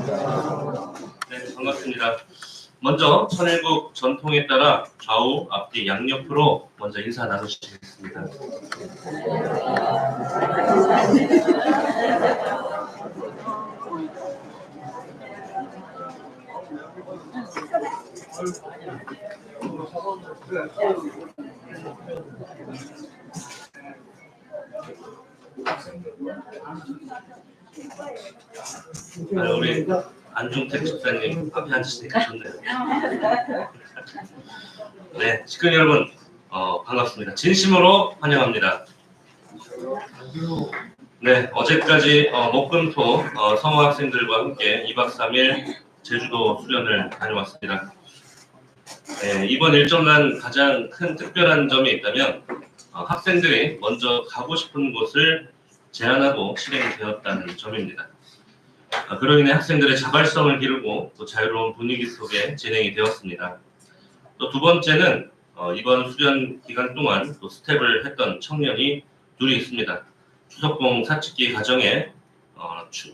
네, 반갑습니다. 먼저 천일국 전통에 따라 좌우, 앞뒤, 양옆으로 먼저 인사 나누시겠습니다. 우리 안중택 집사님 앞에 앉으시니까 좋네요. 네, 시청 여러분 반갑습니다. 진심으로 환영합니다. 네, 어제까지 목금토 성우 학생들과 함께 2박 3일 제주도 수련을 다녀왔습니다. 네, 이번 일정간 가장 큰 특별한 점이 있다면 학생들이 먼저 가고 싶은 곳을 제안하고 실행이 되었다는 점입니다. 그로 인해 학생들의 자발성을 기르고 또 자유로운 분위기 속에 진행이 되었습니다. 또 두 번째는 이번 수련 기간 동안 또 스텝을 했던 청년이 둘이 있습니다. 추석봉 사직기 가정에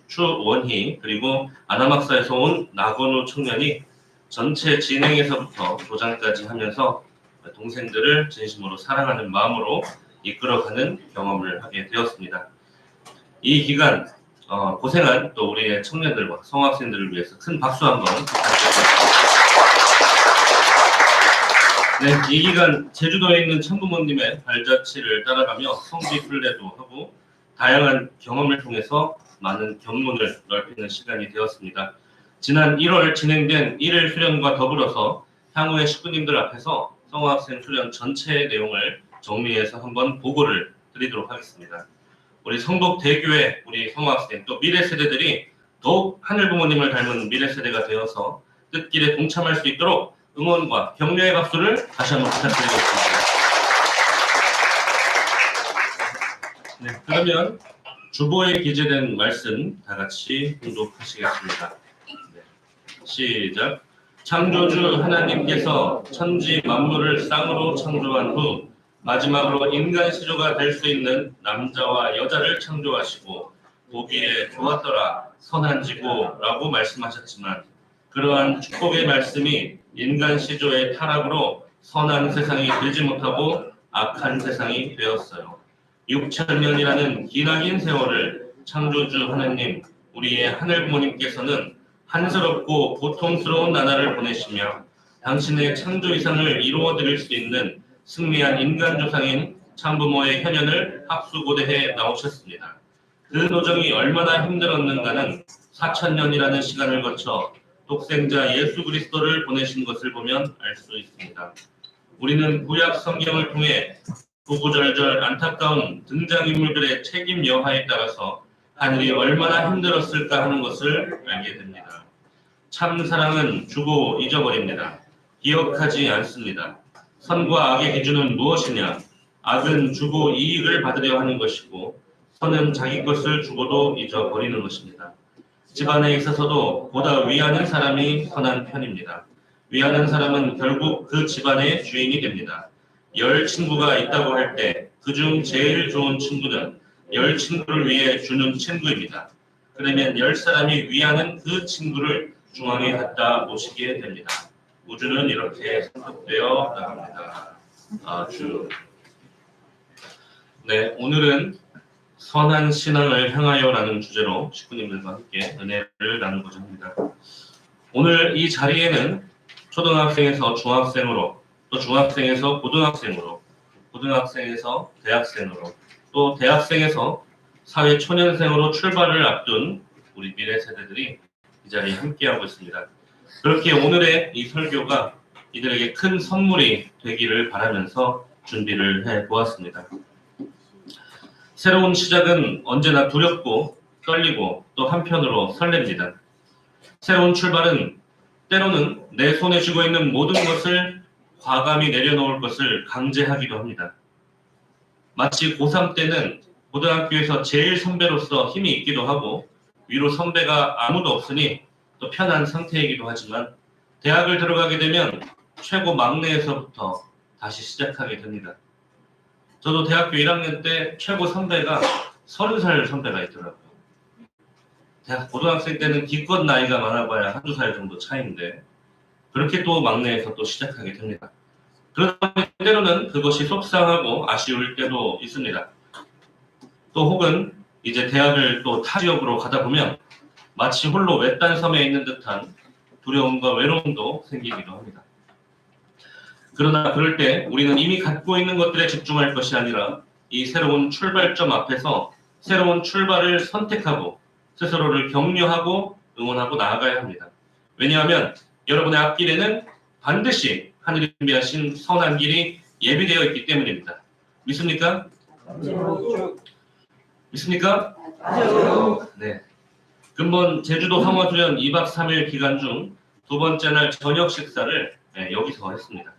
추원희 그리고 아나막사에서 온 나건우 청년이 전체 진행에서부터 조장까지 하면서 동생들을 진심으로 사랑하는 마음으로 이끌어가는 경험을 하게 되었습니다. 이 기간 고생한 또 우리의 청년들과 성학생들을 위해서 큰 박수 한번 부탁드립니다. 네, 이 기간 제주도에 있는 참부모님의 발자취를 따라가며 성지순례도 하고 다양한 경험을 통해서 많은 견문을 넓히는 시간이 되었습니다. 지난 1월 진행된 1일 수련과 더불어서 향후의 식구님들 앞에서 성화학생 수련 전체의 내용을 정리해서 한번 보고를 드리도록 하겠습니다. 우리 성북대교회 우리 성화학생 또 미래 세대들이 더욱 하늘부모님을 닮은 미래 세대가 되어서 뜻길에 동참할 수 있도록 응원과 격려의 박수를 다시 한번 부탁드리겠습니다. 네, 그러면 주보에 기재된 말씀 다 같이 봉독하시겠습니다. 네, 시작. 창조주 하나님께서 천지 만물을 쌍으로 창조한 후 마지막으로 인간 시조가 될 수 있는 남자와 여자를 창조하시고 보기에 좋았더라 선한 지고라고 말씀하셨지만 그러한 축복의 말씀이 인간 시조의 타락으로 선한 세상이 되지 못하고 악한 세상이 되었어요. 6,000년이라는 기나긴 세월을 창조주 하나님 우리의 하늘 부모님께서는 한스럽고 고통스러운 나날을 보내시며 당신의 창조 이상을 이루어드릴 수 있는 승리한 인간 조상인 참부모의 현현을 합수고대해 나오셨습니다. 그 노정이 얼마나 힘들었는가는 4,000년이라는 시간을 거쳐 독생자 예수 그리스도를 보내신 것을 보면 알 수 있습니다. 우리는 구약 성경을 통해 구구절절 안타까운 등장인물들의 책임 여하에 따라서 하늘이 얼마나 힘들었을까 하는 것을 알게 됩니다. 참 사랑은 주고 잊어버립니다. 기억하지 않습니다. 선과 악의 기준은 무엇이냐? 악은 주고 이익을 받으려 하는 것이고 선은 자기 것을 주고도 잊어버리는 것입니다. 집안에 있어서도 보다 위하는 사람이 선한 편입니다. 위하는 사람은 결국 그 집안의 주인이 됩니다. 10 친구가 있다고 할 때 그중 제일 좋은 친구는 10 친구를 위해 주는 친구입니다. 그러면 10 사람이 위하는 그 친구를 중앙에 갖다 모시게 됩니다. 우주는 이렇게 선택되어 나갑니다. 아주. 네, 오늘은 선한 신앙을 향하여라는 주제로 식구님들과 함께 은혜를 나누고자 합니다. 오늘 이 자리에는 초등학생에서 중학생으로 또 중학생에서 고등학생으로 고등학생에서 대학생으로 또 대학생에서 사회 초년생으로 출발을 앞둔 우리 미래 세대들이 이 자리에 함께하고 있습니다. 그렇게 오늘의 이 설교가 이들에게 큰 선물이 되기를 바라면서 준비를 해보았습니다. 새로운 시작은 언제나 두렵고 떨리고 또 한편으로 설렙니다. 새로운 출발은 때로는 내 손에 쥐고 있는 모든 것을 과감히 내려놓을 것을 강제하기도 합니다. 마치 고3 때는 고등학교에서 제일 선배로서 힘이 있기도 하고 위로 선배가 아무도 없으니 또 편한 상태이기도 하지만 대학을 들어가게 되면 최고 막내에서부터 다시 시작하게 됩니다. 저도 대학교 1학년 때 최고 선배가 30살 선배가 있더라고요. 대학 고등학생 때는 기껏 나이가 많아봐야 한두 살 정도 차이인데 그렇게 또 막내에서 또 시작하게 됩니다. 그러다 보니 때로는 그것이 속상하고 아쉬울 때도 있습니다. 또 혹은 이제 대학을 또 타 지역으로 가다 보면 마치 홀로 외딴 섬에 있는 듯한 두려움과 외로움도 생기기도 합니다. 그러나 그럴 때 우리는 이미 갖고 있는 것들에 집중할 것이 아니라 이 새로운 출발점 앞에서 새로운 출발을 선택하고 스스로를 격려하고 응원하고 나아가야 합니다. 왜냐하면 여러분의 앞길에는 반드시 하늘이 준비하신 선한 길이 예비되어 있기 때문입니다. 믿습니까? 믿습니까? 네. 근본 제주도 성화수련 2박 3일 기간 중 두 번째 날 저녁 식사를 여기서 했습니다.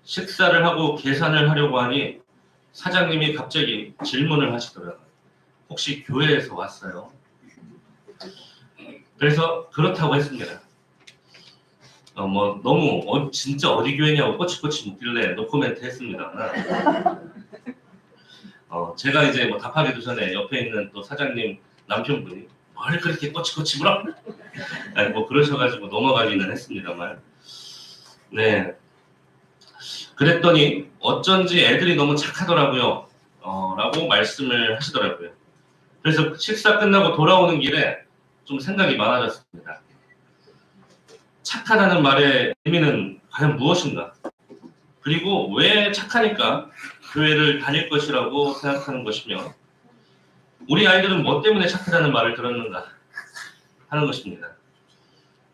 식사를 하고 계산을 하려고 하니 사장님이 갑자기 질문을 하시더라고요. 혹시 교회에서 왔어요? 그래서 그렇다고 했습니다. 너무 진짜 어디 교회냐고 꼬치꼬치 묻길래 노코멘트 했습니다. 제가 이제 답하기도 전에 옆에 있는 또 사장님 남편분이 뭘 그렇게 꼬치꼬치 물어? 그러셔가지고 넘어가기는 했습니다만. 네. 그랬더니 어쩐지 애들이 너무 착하더라고요. 라고 말씀을 하시더라고요. 그래서 식사 끝나고 돌아오는 길에 좀 생각이 많아졌습니다. 착하다는 말의 의미는 과연 무엇인가? 그리고 왜 착하니까 교회를 다닐 것이라고 생각하는 것이며 우리 아이들은 뭐 때문에 착하다는 말을 들었는가 하는 것입니다.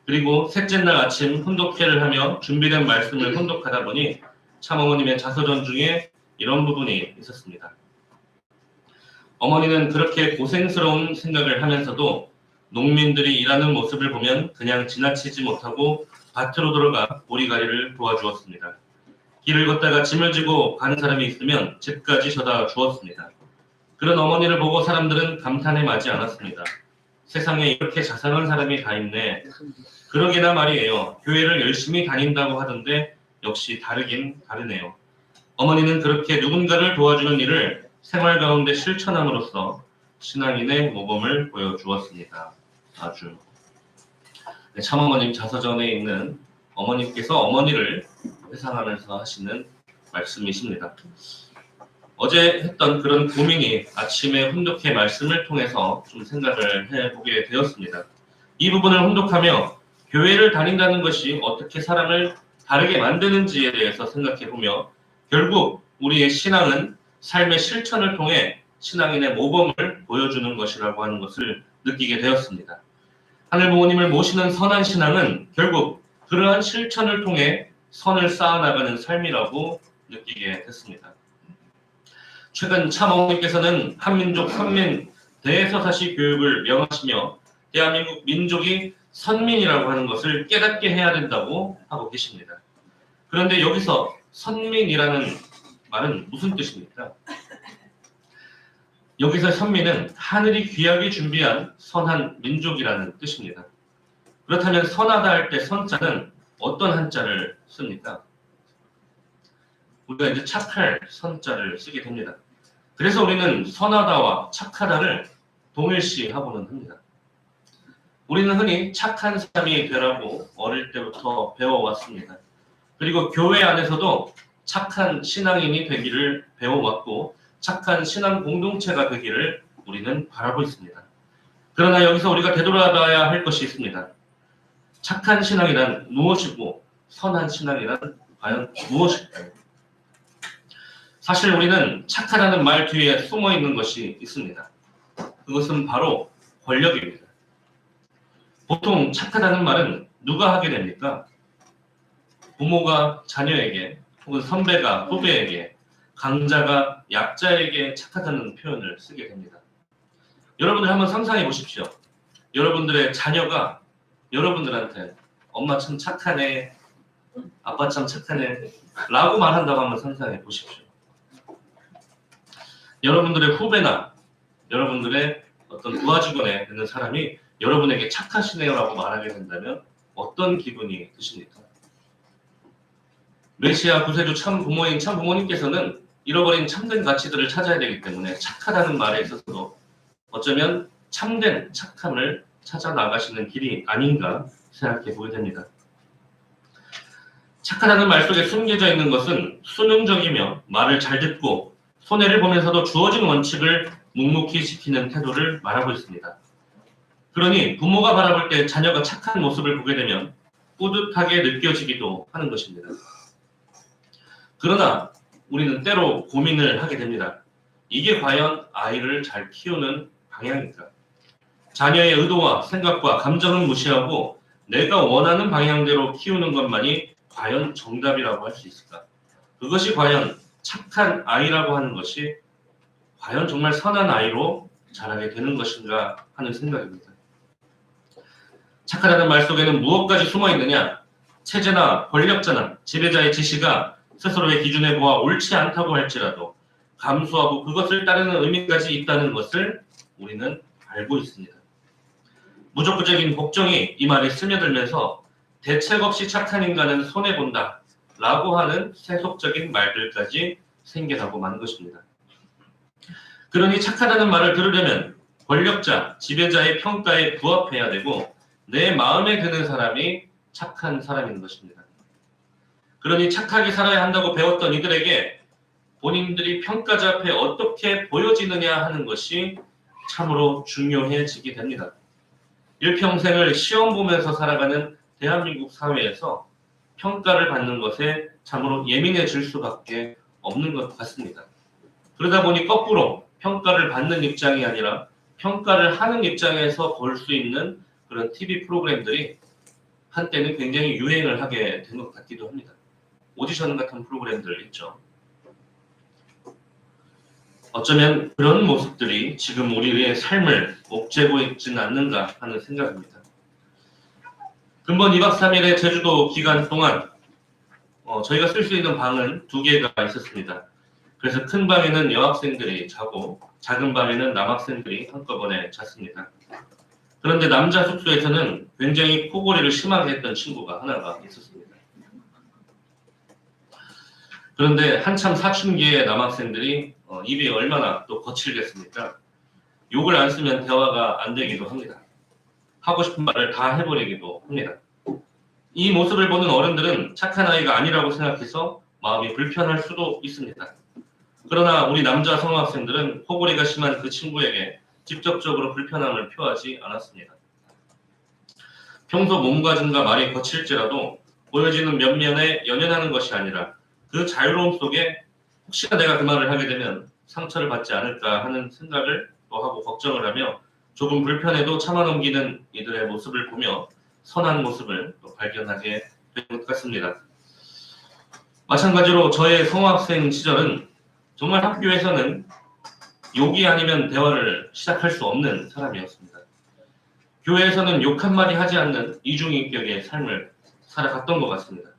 그리고 셋째 날 아침 혼독회를 하며 준비된 말씀을 혼독하다 보니 참어머님의 자서전 중에 이런 부분이 있었습니다. 어머니는 그렇게 고생스러운 생각을 하면서도 농민들이 일하는 모습을 보면 그냥 지나치지 못하고 밭으로 들어가 보리가리를 도와주었습니다. 길을 걷다가 짐을 지고 가는 사람이 있으면 집까지 져다 주었습니다. 그런 어머니를 보고 사람들은 감탄에 마지 않았습니다. 세상에 이렇게 자상한 사람이 다 있네. 그러기나 말이에요. 교회를 열심히 다닌다고 하던데 역시 다르긴 다르네요. 어머니는 그렇게 누군가를 도와주는 일을 생활 가운데 실천함으로써 신앙인의 모범을 보여주었습니다. 아주 참어머님 자서전에 있는 어머님께서 어머니를 회상하면서 하시는 말씀이십니다. 어제 했던 그런 고민이 아침에 혼독회 말씀을 통해서 좀 생각을 해보게 되었습니다. 이 부분을 혼독하며 교회를 다닌다는 것이 어떻게 사람을 다르게 만드는지에 대해서 생각해보며 결국 우리의 신앙은 삶의 실천을 통해 신앙인의 모범을 보여주는 것이라고 하는 것을 느끼게 되었습니다. 하늘 부모님을 모시는 선한 신앙은 결국 그러한 실천을 통해 선을 쌓아나가는 삶이라고 느끼게 됐습니다. 최근 참어머니께서는 한민족 선민 대서사시 교육을 명하시며 대한민국 민족이 선민이라고 하는 것을 깨닫게 해야 된다고 하고 계십니다. 그런데 여기서 선민이라는 말은 무슨 뜻입니까? 여기서 선민은 하늘이 귀하게 준비한 선한 민족이라는 뜻입니다. 그렇다면 선하다 할 때 선자는 어떤 한자를 씁니까? 우리가 이제 착할 선자를 쓰게 됩니다. 그래서 우리는 선하다와 착하다를 동일시하고는 합니다. 우리는 흔히 착한 사람이 되라고 어릴 때부터 배워왔습니다. 그리고 교회 안에서도 착한 신앙인이 되기를 배워왔고 착한 신앙 공동체가 되기를 우리는 바라고 있습니다. 그러나 여기서 우리가 되돌아봐야 할 것이 있습니다. 착한 신앙이란 무엇이고 선한 신앙이란 과연 무엇일까요? 사실 우리는 착하다는 말 뒤에 숨어 있는 것이 있습니다. 그것은 바로 권력입니다. 보통 착하다는 말은 누가 하게 됩니까? 부모가 자녀에게 혹은 선배가 후배에게 강자가 약자에게 착하다는 표현을 쓰게 됩니다. 여러분들 한번 상상해 보십시오. 여러분들의 자녀가 여러분들한테 엄마 참 착하네, 아빠 참 착하네 라고 말한다고 한번 상상해 보십시오. 여러분들의 후배나 여러분들의 어떤 부하 직원에 있는 사람이 여러분에게 착하시네요 라고 말하게 된다면 어떤 기분이 드십니까? 메시아 구세주 참 부모인 참 부모님께서는 잃어버린 참된 가치들을 찾아야 되기 때문에 착하다는 말에 있어서도 어쩌면 참된 착함을 찾아 나가시는 길이 아닌가 생각해 보게 됩니다. 착하다는 말 속에 숨겨져 있는 것은 수능적이며 말을 잘 듣고 손해를 보면서도 주어진 원칙을 묵묵히 지키는 태도를 말하고 있습니다. 그러니 부모가 바라볼 때 자녀가 착한 모습을 보게 되면 뿌듯하게 느껴지기도 하는 것입니다. 그러나 우리는 때로 고민을 하게 됩니다. 이게 과연 아이를 잘 키우는 방향일까? 자녀의 의도와 생각과 감정은 무시하고 내가 원하는 방향대로 키우는 것만이 과연 정답이라고 할 수 있을까? 그것이 과연 착한 아이라고 하는 것이 과연 정말 선한 아이로 자라게 되는 것인가 하는 생각입니다. 착하다는 말 속에는 무엇까지 숨어 있느냐? 체제나 권력자나 지배자의 지시가 스스로의 기준에 보아 옳지 않다고 할지라도 감수하고 그것을 따르는 의미까지 있다는 것을 우리는 알고 있습니다. 무조건적인 복종이 이 말에 스며들면서 대책 없이 착한 인간은 손해본다 라고 하는 세속적인 말들까지 생겨나고 만 것입니다. 그러니 착하다는 말을 들으려면 권력자, 지배자의 평가에 부합해야 되고 내 마음에 드는 사람이 착한 사람인 것입니다. 그러니 착하게 살아야 한다고 배웠던 이들에게 본인들이 평가자 앞에 어떻게 보여지느냐 하는 것이 참으로 중요해지게 됩니다. 일평생을 시험 보면서 살아가는 대한민국 사회에서 평가를 받는 것에 참으로 예민해질 수밖에 없는 것 같습니다. 그러다 보니 거꾸로 평가를 받는 입장이 아니라 평가를 하는 입장에서 볼 수 있는 그런 TV 프로그램들이 한때는 굉장히 유행을 하게 된 것 같기도 합니다. 오디션 같은 프로그램들 있죠. 어쩌면 그런 모습들이 지금 우리의 삶을 옥죄고 있지는 않는가 하는 생각입니다. 근본 2박 3일의 제주도 기간 동안 저희가 쓸 수 있는 방은 2개가 있었습니다. 그래서 큰 방에는 여학생들이 자고 작은 방에는 남학생들이 한꺼번에 잤습니다. 그런데 남자 숙소에서는 굉장히 코골이를 심하게 했던 친구가 하나가 있었습니다. 그런데 한참 사춘기의 남학생들이 입이 얼마나 또 거칠겠습니까? 욕을 안 쓰면 대화가 안 되기도 합니다. 하고 싶은 말을 다 해버리기도 합니다. 이 모습을 보는 어른들은 착한 아이가 아니라고 생각해서 마음이 불편할 수도 있습니다. 그러나 우리 남자 성학생들은 코골이가 심한 그 친구에게 직접적으로 불편함을 표하지 않았습니다. 평소 몸가짐과 말이 거칠지라도 보여지는 면면에 연연하는 것이 아니라 그 자유로움 속에 혹시나 내가 그 말을 하게 되면 상처를 받지 않을까 하는 생각을 또 하고 걱정을 하며 조금 불편해도 참아 넘기는 이들의 모습을 보며 선한 모습을 또 발견하게 된 것 같습니다. 마찬가지로 저의 성학생 시절은 정말 학교에서는 욕이 아니면 대화를 시작할 수 없는 사람이었습니다. 교회에서는 욕 한마디 하지 않는 이중인격의 삶을 살아갔던 것 같습니다.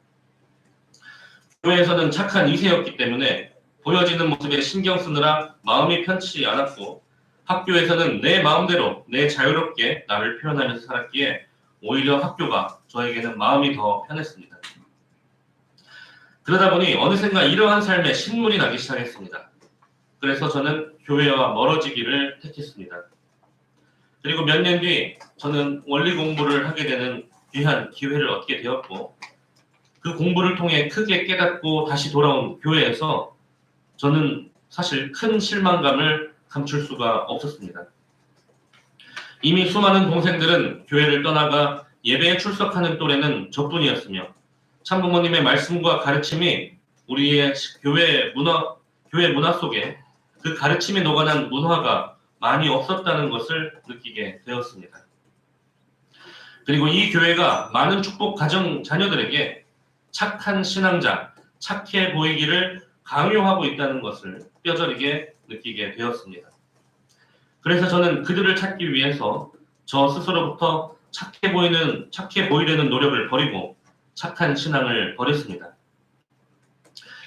교회에서는 착한 2세였기 때문에 보여지는 모습에 신경 쓰느라 마음이 편치 않았고 학교에서는 내 마음대로 내 자유롭게 나를 표현하면서 살았기에 오히려 학교가 저에게는 마음이 더 편했습니다. 그러다 보니 어느샌가 이러한 삶에 신물이 나기 시작했습니다. 그래서 저는 교회와 멀어지기를 택했습니다. 그리고 몇 년 뒤 저는 원리 공부를 하게 되는 귀한 기회를 얻게 되었고 그 공부를 통해 크게 깨닫고 다시 돌아온 교회에서 저는 사실 큰 실망감을 감출 수가 없었습니다. 이미 수많은 동생들은 교회를 떠나가 예배에 출석하는 또래는 저뿐이었으며 참부모님의 말씀과 가르침이 우리의 교회 문화 속에 그 가르침에 녹아난 문화가 많이 없었다는 것을 느끼게 되었습니다. 그리고 이 교회가 많은 축복 가정 자녀들에게 착한 신앙자, 착해 보이기를 강요하고 있다는 것을 뼈저리게 느끼게 되었습니다. 그래서 저는 그들을 찾기 위해서 저 스스로부터 착해 보이려는 노력을 버리고 착한 신앙을 버렸습니다.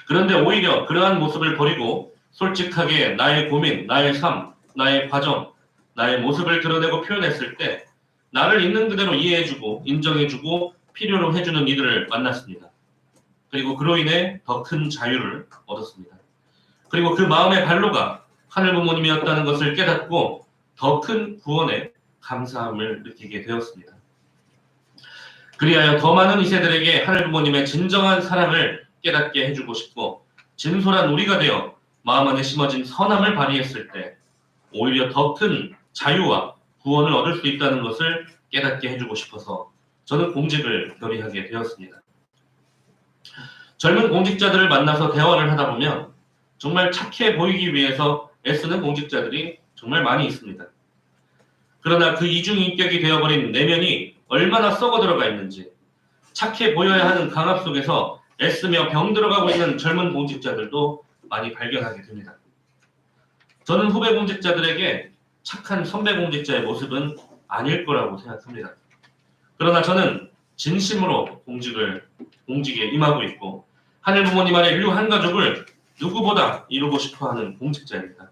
그런데 오히려 그러한 모습을 버리고 솔직하게 나의 고민, 나의 삶, 나의 과정, 나의 모습을 드러내고 표현했을 때 나를 있는 그대로 이해해주고 인정해주고 필요로 해주는 이들을 만났습니다. 그리고 그로 인해 더 큰 자유를 얻었습니다. 그리고 그 마음의 발로가 하늘 부모님이었다는 것을 깨닫고 더 큰 구원에 감사함을 느끼게 되었습니다. 그리하여 더 많은 2세들에게 하늘 부모님의 진정한 사랑을 깨닫게 해주고 싶고 진솔한 우리가 되어 마음 안에 심어진 선함을 발휘했을 때 오히려 더 큰 자유와 구원을 얻을 수 있다는 것을 깨닫게 해주고 싶어서 저는 공직을 결의하게 되었습니다. 젊은 공직자들을 만나서 대화를 하다 보면 정말 착해 보이기 위해서 애쓰는 공직자들이 정말 많이 있습니다. 그러나 그 이중인격이 되어버린 내면이 얼마나 썩어 들어가 있는지 착해 보여야 하는 강압 속에서 애쓰며 병들어가고 있는 젊은 공직자들도 많이 발견하게 됩니다. 저는 후배 공직자들에게 착한 선배 공직자의 모습은 아닐 거라고 생각합니다. 그러나 저는 진심으로 공직에 임하고 있고 하늘 부모님 안에 인류 한 가족을 누구보다 이루고 싶어하는 공직자입니다.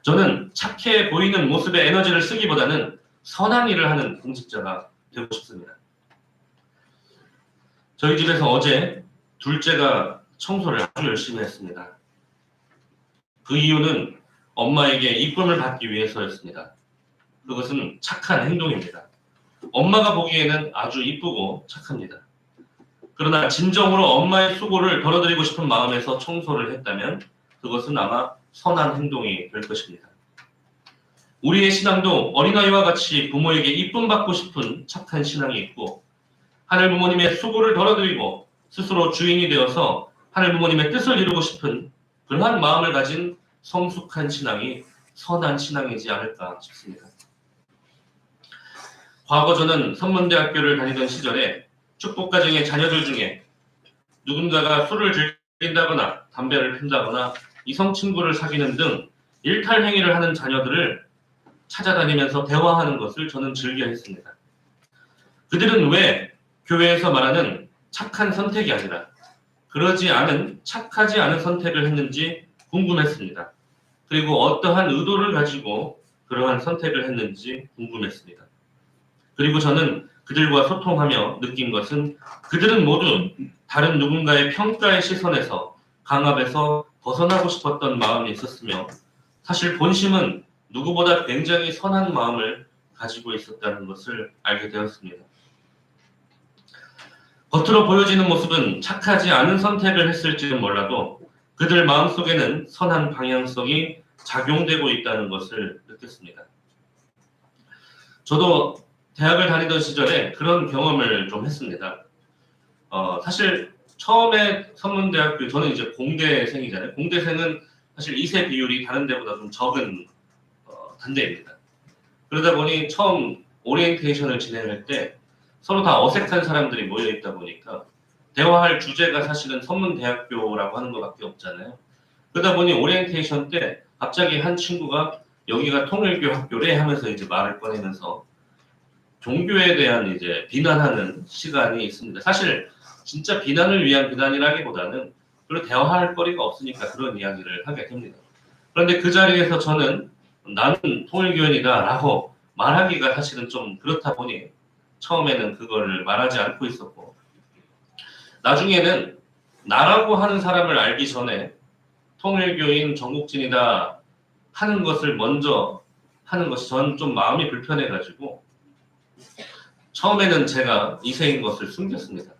저는 착해 보이는 모습에 에너지를 쓰기보다는 선한 일을 하는 공직자가 되고 싶습니다. 저희 집에서 어제 둘째가 청소를 아주 열심히 했습니다. 그 이유는 엄마에게 이쁨을 받기 위해서였습니다. 그것은 착한 행동입니다. 엄마가 보기에는 아주 이쁘고 착합니다. 그러나 진정으로 엄마의 수고를 덜어드리고 싶은 마음에서 청소를 했다면 그것은 아마 선한 행동이 될 것입니다. 우리의 신앙도 어린아이와 같이 부모에게 이쁨 받고 싶은 착한 신앙이 있고 하늘 부모님의 수고를 덜어드리고 스스로 주인이 되어서 하늘 부모님의 뜻을 이루고 싶은 그러한 마음을 가진 성숙한 신앙이 선한 신앙이지 않을까 싶습니다. 과거 저는 선문대학교를 다니던 시절에 축복가정의 자녀들 중에 누군가가 술을 즐긴다거나 담배를 핀다거나 이성 친구를 사귀는 등 일탈 행위를 하는 자녀들을 찾아다니면서 대화하는 것을 저는 즐겨 했습니다. 그들은 왜 교회에서 말하는 착한 선택이 아니라 그러지 않은 착하지 않은 선택을 했는지 궁금했습니다. 그리고 어떠한 의도를 가지고 그러한 선택을 했는지 궁금했습니다. 그리고 저는 그들과 소통하며 느낀 것은 그들은 모두 다른 누군가의 평가의 시선에서 강압에서 벗어나고 싶었던 마음이 있었으며 사실 본심은 누구보다 굉장히 선한 마음을 가지고 있었다는 것을 알게 되었습니다. 겉으로 보여지는 모습은 착하지 않은 선택을 했을지는 몰라도 그들 마음속에는 선한 방향성이 작용되고 있다는 것을 느꼈습니다. 저도 대학을 다니던 시절에 그런 경험을 좀 했습니다. 사실 처음에 선문대학교, 저는 이제 공대생이잖아요. 공대생은 사실 2세 비율이 다른 데보다 좀 적은 단대입니다. 그러다 보니 처음 오리엔테이션을 진행할 때 서로 다 어색한 사람들이 모여 있다 보니까 대화할 주제가 사실은 선문대학교라고 하는 것밖에 없잖아요. 그러다 보니 오리엔테이션 때 갑자기 한 친구가 여기가 통일교 학교래 하면서 이제 말을 꺼내면서 종교에 대한 이제 비난하는 시간이 있습니다. 사실 진짜 비난을 위한 비난이라기보다는 그런 대화할 거리가 없으니까 그런 이야기를 하게 됩니다. 그런데 그 자리에서 저는 나는 통일교인이다 라고 말하기가 사실은 좀 그렇다 보니 처음에는 그거를 말하지 않고 있었고 나중에는 나라고 하는 사람을 알기 전에 통일교인 정국진이다 하는 것을 먼저 하는 것이 저는 좀 마음이 불편해가지고 처음에는 제가 2세인 것을 숨겼습니다.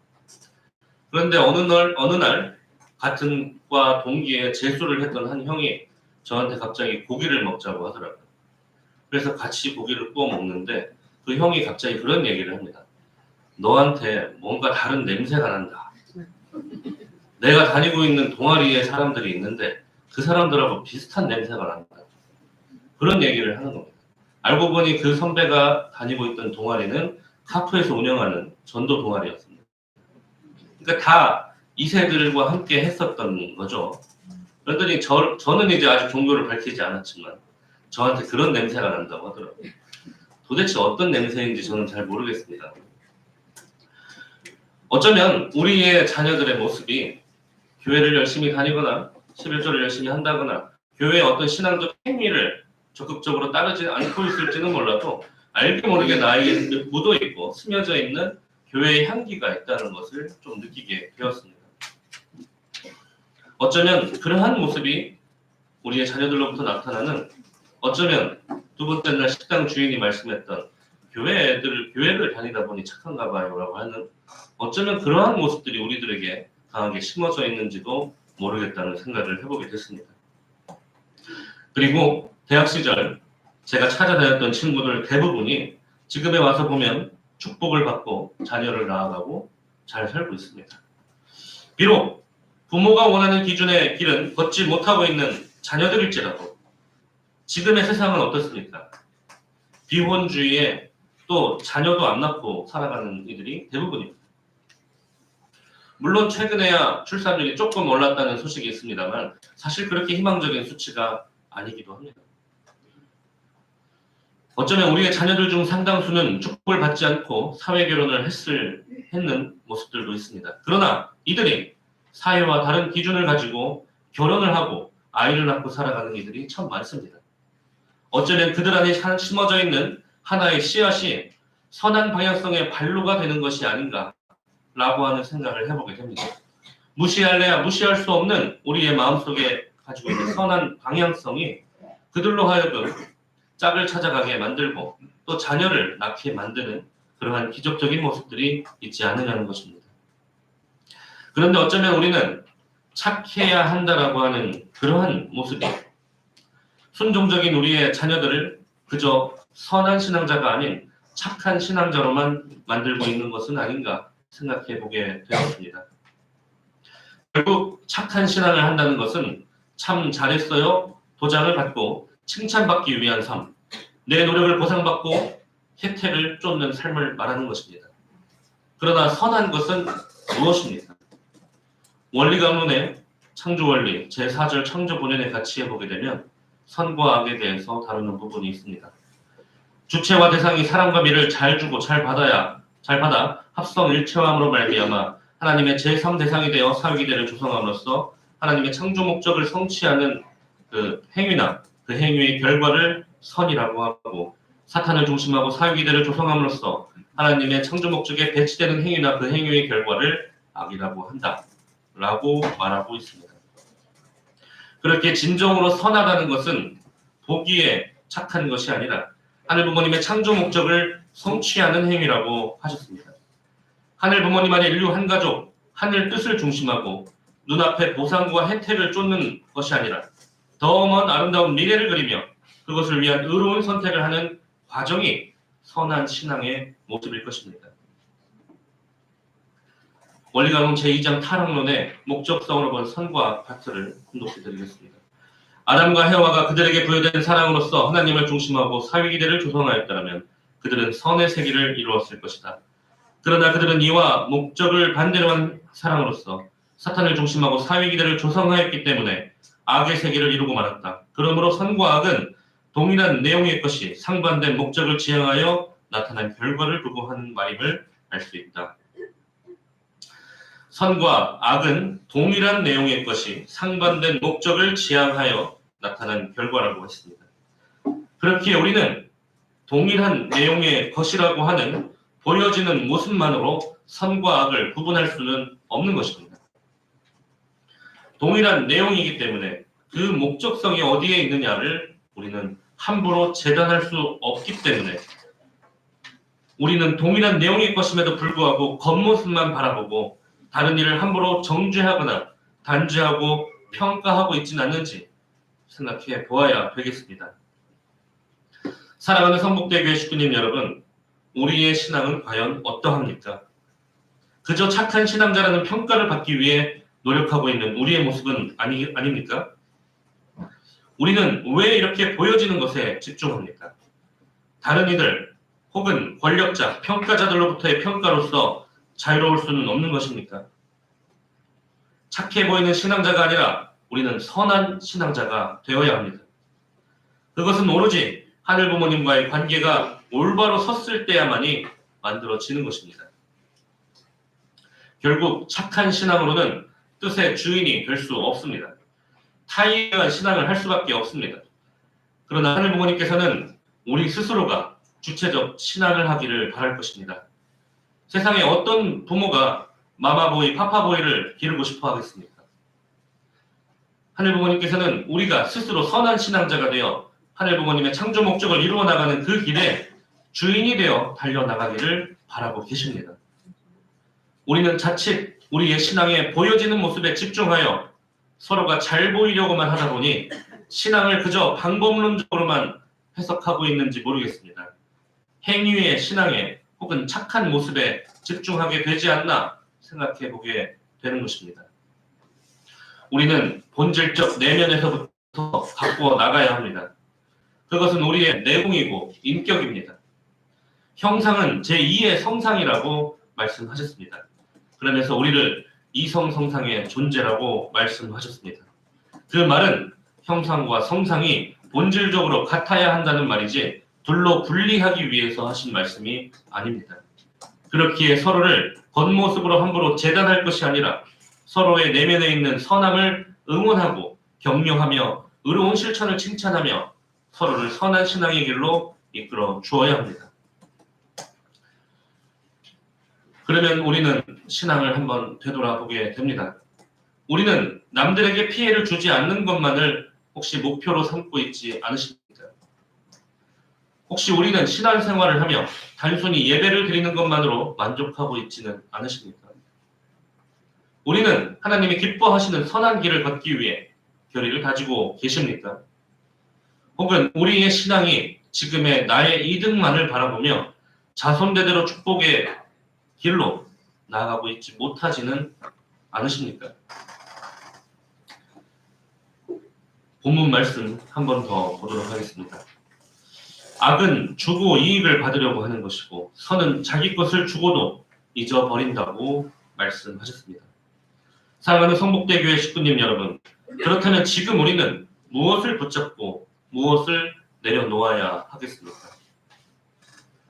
그런데 어느 날 같은 과 동기에 재수를 했던 한 형이 저한테 갑자기 고기를 먹자고 하더라고요. 그래서 같이 고기를 구워 먹는데 그 형이 갑자기 그런 얘기를 합니다. 너한테 뭔가 다른 냄새가 난다. 내가 다니고 있는 동아리에 사람들이 있는데 그 사람들하고 비슷한 냄새가 난다. 그런 얘기를 하는 겁니다. 알고 보니 그 선배가 다니고 있던 동아리는 카프에서 운영하는 전도 동아리였습니다. 그러니까 다 2세들과 함께 했었던 거죠. 그러더니 저는 이제 아직 종교를 밝히지 않았지만 저한테 그런 냄새가 난다고 하더라고요. 도대체 어떤 냄새인지 저는 잘 모르겠습니다. 어쩌면 우리의 자녀들의 모습이 교회를 열심히 다니거나 11조를 열심히 한다거나 교회의 어떤 신앙적 행위를 적극적으로 따르지 않고 있을지는 몰라도 알게 모르게 나에게 묻어있고 스며져 있는 교회의 향기가 있다는 것을 좀 느끼게 되었습니다. 어쩌면 그러한 모습이 우리의 자녀들로부터 나타나는 어쩌면 두 번째 날 식당 주인이 말씀했던 교회를 다니다 보니 착한가 봐요라고 하는 어쩌면 그러한 모습들이 우리들에게 강하게 심어져 있는지도 모르겠다는 생각을 해보게 됐습니다. 그리고 대학 시절 제가 찾아다녔던 친구들 대부분이 지금에 와서 보면 축복을 받고 자녀를 낳아가고 잘 살고 있습니다. 비록 부모가 원하는 기준의 길은 걷지 못하고 있는 자녀들일지라도 지금의 세상은 어떻습니까? 비혼주의에 또 자녀도 안 낳고 살아가는 이들이 대부분입니다. 물론 최근에야 출산율이 조금 올랐다는 소식이 있습니다만 사실 그렇게 희망적인 수치가 아니기도 합니다. 어쩌면 우리의 자녀들 중 상당수는 축복을 받지 않고 사회결혼을 했는 모습들도 있습니다. 그러나 이들이 사회와 다른 기준을 가지고 결혼을 하고 아이를 낳고 살아가는 이들이 참 많습니다. 어쩌면 그들 안에 심어져 있는 하나의 씨앗이 선한 방향성의 발로가 되는 것이 아닌가라고 하는 생각을 해보게 됩니다. 무시할래야 무시할 수 없는 우리의 마음속에 가지고 있는 선한 방향성이 그들로 하여금 짝을 찾아가게 만들고 또 자녀를 낳게 만드는 그러한 기적적인 모습들이 있지 않느냐는 것입니다. 그런데 어쩌면 우리는 착해야 한다라고 하는 그러한 모습이 순종적인 우리의 자녀들을 그저 선한 신앙자가 아닌 착한 신앙자로만 만들고 있는 것은 아닌가 생각해 보게 되었습니다. 결국 착한 신앙을 한다는 것은 참 잘했어요 도장을 받고 칭찬받기 위한 삶, 내 노력을 보상받고 혜택을 쫓는 삶을 말하는 것입니다. 그러나 선한 것은 무엇입니까? 원리강론의 창조원리 제4절 창조본연에 같이 해보게 되면 선과 악에 대해서 다루는 부분이 있습니다. 주체와 대상이 사랑과 미를 잘 주고 잘 받아 합성 일체화함으로 말미암아 하나님의 제3대상이 되어 사유기대를 조성함으로써 하나님의 창조 목적을 성취하는 그 행위나 그 행위의 결과를 선이라고 하고 사탄을 중심하고 사유기대를 조성함으로써 하나님의 창조 목적에 배치되는 행위나 그 행위의 결과를 악이라고 한다라고 말하고 있습니다. 그렇게 진정으로 선하다는 것은 보기에 착한 것이 아니라 하늘 부모님의 창조 목적을 성취하는 행위라고 하셨습니다. 하늘 부모님 안에 인류 한 가족, 하늘 뜻을 중심하고 눈앞에 보상과 혜택을 쫓는 것이 아니라 더 먼 아름다운 미래를 그리며 그것을 위한 의로운 선택을 하는 과정이 선한 신앙의 모습일 것입니다. 원리강론 제2장 타락론의 목적성으로 본 선과 악 파트를 혼독해드리겠습니다. 아담과 헤와가 그들에게 부여된 사랑으로서 하나님을 중심하고 사위기대를 조성하였다면 그들은 선의 세계를 이루었을 것이다. 그러나 그들은 이와 목적을 반대로 한 사랑으로서 사탄을 중심하고 사위기대를 조성하였기 때문에 악의 세계를 이루고 말았다. 그러므로 선과 악은 동일한 내용의 것이 상반된 목적을 지향하여 나타난 결과를 두고 하는 말임을 알 수 있다. 선과 악은 동일한 내용의 것이 상반된 목적을 지향하여 나타난 결과라고 했습니다. 그렇기에 우리는 동일한 내용의 것이라고 하는 보여지는 모습만으로 선과 악을 구분할 수는 없는 것입니다. 동일한 내용이기 때문에 그 목적성이 어디에 있느냐를 우리는 함부로 재단할 수 없기 때문에 우리는 동일한 내용일 것임에도 불구하고 겉모습만 바라보고 다른 일을 함부로 정죄하거나 단죄하고 평가하고 있지는 않는지 생각해 보아야 되겠습니다. 사랑하는 성북대교회 식구님 여러분, 우리의 신앙은 과연 어떠합니까? 그저 착한 신앙자라는 평가를 받기 위해 노력하고 있는 우리의 모습은 아닙니까? 우리는 왜 이렇게 보여지는 것에 집중합니까? 다른 이들 혹은 권력자, 평가자들로부터의 평가로서 자유로울 수는 없는 것입니까? 착해 보이는 신앙자가 아니라 우리는 선한 신앙자가 되어야 합니다. 그것은 오로지 하늘 부모님과의 관계가 올바로 섰을 때야만이 만들어지는 것입니다. 결국 착한 신앙으로는 뜻의 주인이 될 수 없습니다. 타인에 대한 신앙을 할 수밖에 없습니다. 그러나 하늘 부모님께서는 우리 스스로가 주체적 신앙을 하기를 바랄 것입니다. 세상에 어떤 부모가 마마보이, 파파보이를 기르고 싶어 하겠습니까? 하늘 부모님께서는 우리가 스스로 선한 신앙자가 되어 하늘 부모님의 창조 목적을 이루어 나가는 그 길에 주인이 되어 달려나가기를 바라고 계십니다. 우리는 자칫 우리의 신앙에 보여지는 모습에 집중하여 서로가 잘 보이려고만 하다 보니 신앙을 그저 방법론적으로만 해석하고 있는지 모르겠습니다. 행위의 신앙에 혹은 착한 모습에 집중하게 되지 않나 생각해 보게 되는 것입니다. 우리는 본질적 내면에서부터 바꾸어 나가야 합니다. 그것은 우리의 내공이고 인격입니다. 형상은 제2의 성상이라고 말씀하셨습니다. 그러면서 우리를 이성성상의 존재라고 말씀하셨습니다. 그 말은 형상과 성상이 본질적으로 같아야 한다는 말이지 둘로 분리하기 위해서 하신 말씀이 아닙니다. 그렇기에 서로를 겉모습으로 함부로 재단할 것이 아니라 서로의 내면에 있는 선함을 응원하고 격려하며 의로운 실천을 칭찬하며 서로를 선한 신앙의 길로 이끌어 주어야 합니다. 그러면 우리는 신앙을 한번 되돌아보게 됩니다. 우리는 남들에게 피해를 주지 않는 것만을 혹시 목표로 삼고 있지 않으십니까? 혹시 우리는 신앙생활을 하며 단순히 예배를 드리는 것만으로 만족하고 있지는 않으십니까? 우리는 하나님이 기뻐하시는 선한 길을 걷기 위해 결의를 가지고 계십니까? 혹은 우리의 신앙이 지금의 나의 이득만을 바라보며 자손대대로 축복의 길로 나아가고 있지 못하지는 않으십니까? 본문 말씀 한 번 더 보도록 하겠습니다. 악은 주고 이익을 받으려고 하는 것이고 선은 자기 것을 주고도 잊어버린다고 말씀하셨습니다. 사랑하는 성북대교회 식구님 여러분, 그렇다면 지금 우리는 무엇을 붙잡고 무엇을 내려놓아야 하겠습니까?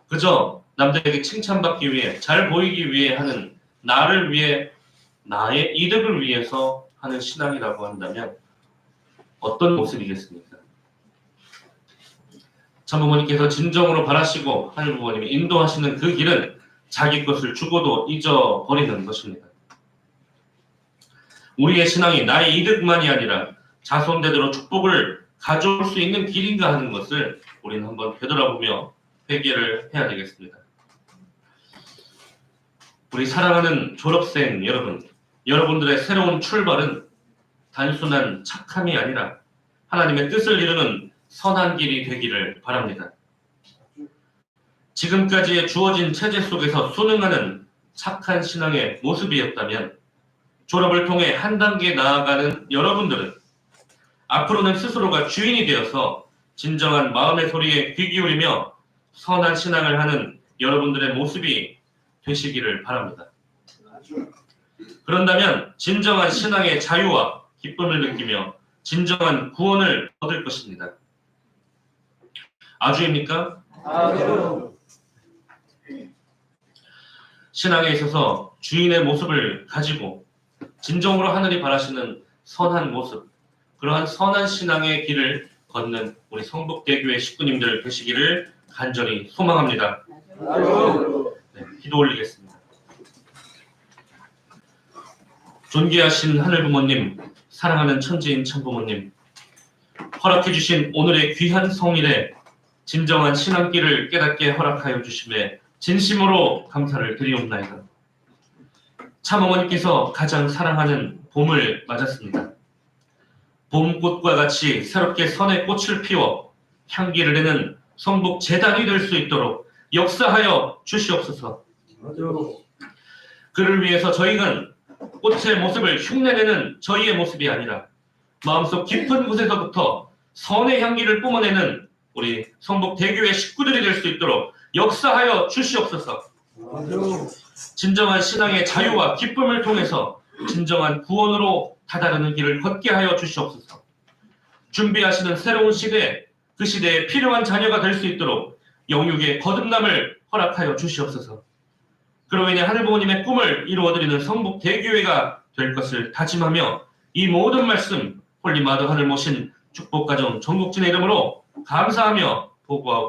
그저 남들에게 칭찬받기 위해, 잘 보이기 위해 하는, 나를 위해, 나의 이득을 위해서 하는 신앙이라고 한다면 어떤 모습이겠습니까? 참부모님께서 진정으로 바라시고 하늘 부모님이 인도하시는 그 길은 자기 것을 주고도 잊어버리는 것입니다. 우리의 신앙이 나의 이득만이 아니라 자손대대로 축복을 가져올 수 있는 길인가 하는 것을 우리는 한번 되돌아보며 회개를 해야 되겠습니다. 우리 사랑하는 졸업생 여러분, 여러분들의 새로운 출발은 단순한 착함이 아니라 하나님의 뜻을 이루는 선한 길이 되기를 바랍니다. 지금까지의 주어진 체제 속에서 순응하는 착한 신앙의 모습이었다면 졸업을 통해 한 단계 나아가는 여러분들은 앞으로는 스스로가 주인이 되어서 진정한 마음의 소리에 귀 기울이며 선한 신앙을 하는 여러분들의 모습이 되시기를 바랍니다. 그런다면 진정한 신앙의 자유와 기쁨을 느끼며 진정한 구원을 얻을 것입니다. 아주입니까? 아주. 신앙에 있어서 주인의 모습을 가지고 진정으로 하늘이 바라시는 선한 모습, 그러한 선한 신앙의 길을 걷는 우리 성북대교회 식구님들 되시기를 간절히 소망합니다. 네, 기도 올리겠습니다. 존귀하신 하늘 부모님, 사랑하는 천지인 참부모님, 허락해 주신 오늘의 귀한 성일에 진정한 신앙길을 깨닫게 허락하여 주심에 진심으로 감사를 드리옵나이다. 참어머니께서 가장 사랑하는 봄을 맞았습니다. 봄꽃과 같이 새롭게 선의 꽃을 피워 향기를 내는 성북 재단이 될 수 있도록 역사하여 주시옵소서. 그를 위해서 저희는 꽃의 모습을 흉내내는 저희의 모습이 아니라 마음속 깊은 곳에서부터 선의 향기를 뿜어내는 우리 성북 대교회 식구들이 될 수 있도록 역사하여 주시옵소서. 진정한 신앙의 자유와 기쁨을 통해서 진정한 구원으로 다다르는 길을 걷게 하여 주시옵소서. 준비하시는 새로운 시대, 그 시대에 필요한 자녀가 될 수 있도록 영육의 거듭남을 허락하여 주시옵소서. 그로 인해 하늘 부모님의 꿈을 이루어드리는 성북 대교회가 될 것을 다짐하며 이 모든 말씀 홀리마더 하늘 모신 축복가정 전국진의 이름으로 감사하며 보고하고